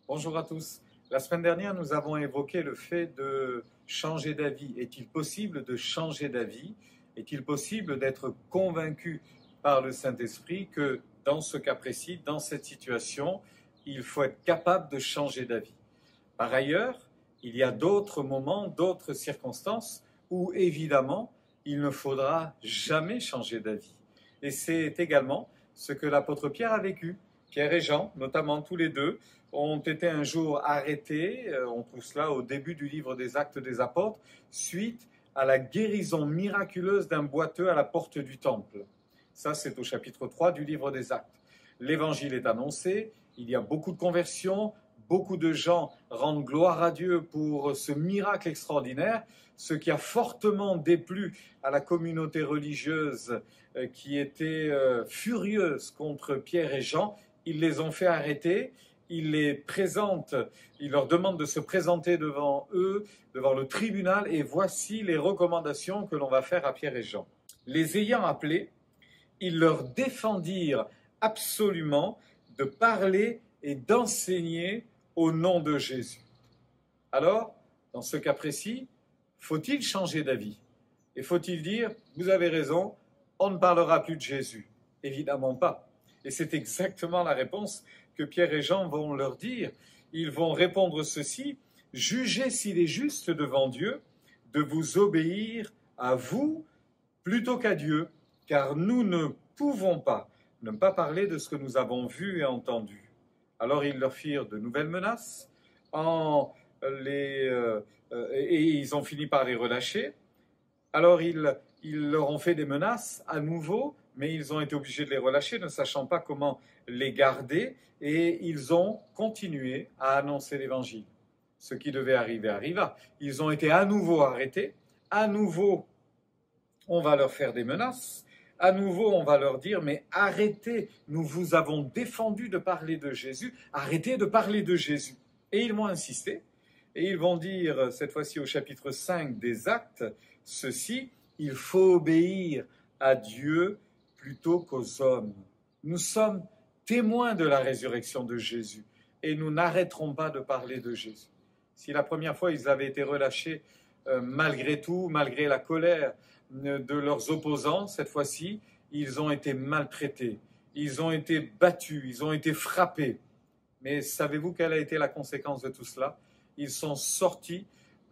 Bonjour à tous. La semaine dernière, nous avons évoqué le fait de changer d'avis. Est-il possible de changer d'avis? Est-il possible d'être convaincu par le Saint-Esprit que dans ce cas précis, dans cette situation, il faut être capable de changer d'avis? Par ailleurs, il y a d'autres moments, d'autres circonstances où évidemment, il ne faudra jamais changer d'avis. Et c'est également ce que l'apôtre Pierre a vécu. Pierre et Jean, notamment tous les deux, ont été un jour arrêtés, on trouve cela au début du livre des Actes des Apôtres, suite à la guérison miraculeuse d'un boiteux à la porte du temple. Ça, c'est au chapitre 3 du livre des Actes. L'évangile est annoncé, il y a beaucoup de conversions, beaucoup de gens rendent gloire à Dieu pour ce miracle extraordinaire, ce qui a fortement déplu à la communauté religieuse qui était furieuse contre Pierre et Jean. Ils les ont fait arrêter, ils les présentent, ils leur demandent de se présenter devant eux, devant le tribunal, et voici les recommandations que l'on va faire à Pierre et Jean. Les ayant appelés, ils leur défendirent absolument de parler et d'enseigner au nom de Jésus. Alors, dans ce cas précis, faut-il changer d'avis? Et faut-il dire, vous avez raison, on ne parlera plus de Jésus? Évidemment pas. Et c'est exactement la réponse que Pierre et Jean vont leur dire. Ils vont répondre ceci: jugez s'il est juste devant Dieu de vous obéir à vous plutôt qu'à Dieu, car nous ne pouvons pas ne pas parler de ce que nous avons vu et entendu. Alors ils leur firent de nouvelles menaces, et ils ont fini par les relâcher. Alors ils leur ont fait des menaces à nouveau, mais ils ont été obligés de les relâcher, ne sachant pas comment les garder, et ils ont continué à annoncer l'évangile. Ce qui devait arriver arriva. Ils ont été à nouveau arrêtés, à nouveau on va leur faire des menaces, à nouveau on va leur dire, mais arrêtez, nous vous avons défendu de parler de Jésus, arrêtez de parler de Jésus. Et ils vont insister, et ils vont dire, cette fois-ci au chapitre 5 des Actes, ceci: il faut obéir à Dieu plutôt qu'aux hommes. Nous sommes témoins de la résurrection de Jésus et nous n'arrêterons pas de parler de Jésus. Si la première fois ils avaient été relâchés malgré tout, malgré la colère de leurs opposants, cette fois-ci, ils ont été maltraités, ils ont été battus, ils ont été frappés. Mais savez-vous quelle a été la conséquence de tout cela? Ils sont sortis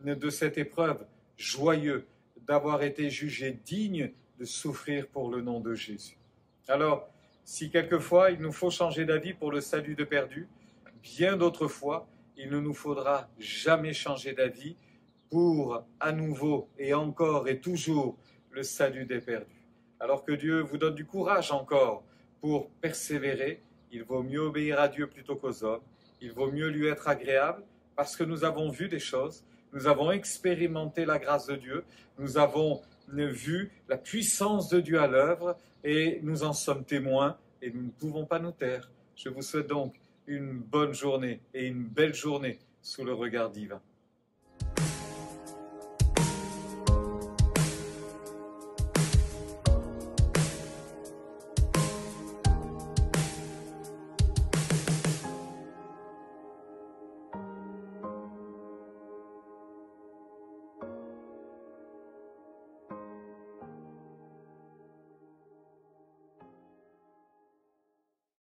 de cette épreuve joyeux d'avoir été jugés dignes de souffrir pour le nom de Jésus. Alors, si quelquefois il nous faut changer d'avis pour le salut de perdus, bien d'autres fois, il ne nous faudra jamais changer d'avis pour à nouveau et encore et toujours le salut des perdus. Alors que Dieu vous donne du courage encore pour persévérer, il vaut mieux obéir à Dieu plutôt qu'aux hommes, il vaut mieux lui être agréable, parce que nous avons vu des choses, nous avons expérimenté la grâce de Dieu, nous avons vu la puissance de Dieu à l'œuvre et nous en sommes témoins et nous ne pouvons pas nous taire. Je vous souhaite donc une bonne journée et une belle journée sous le regard divin.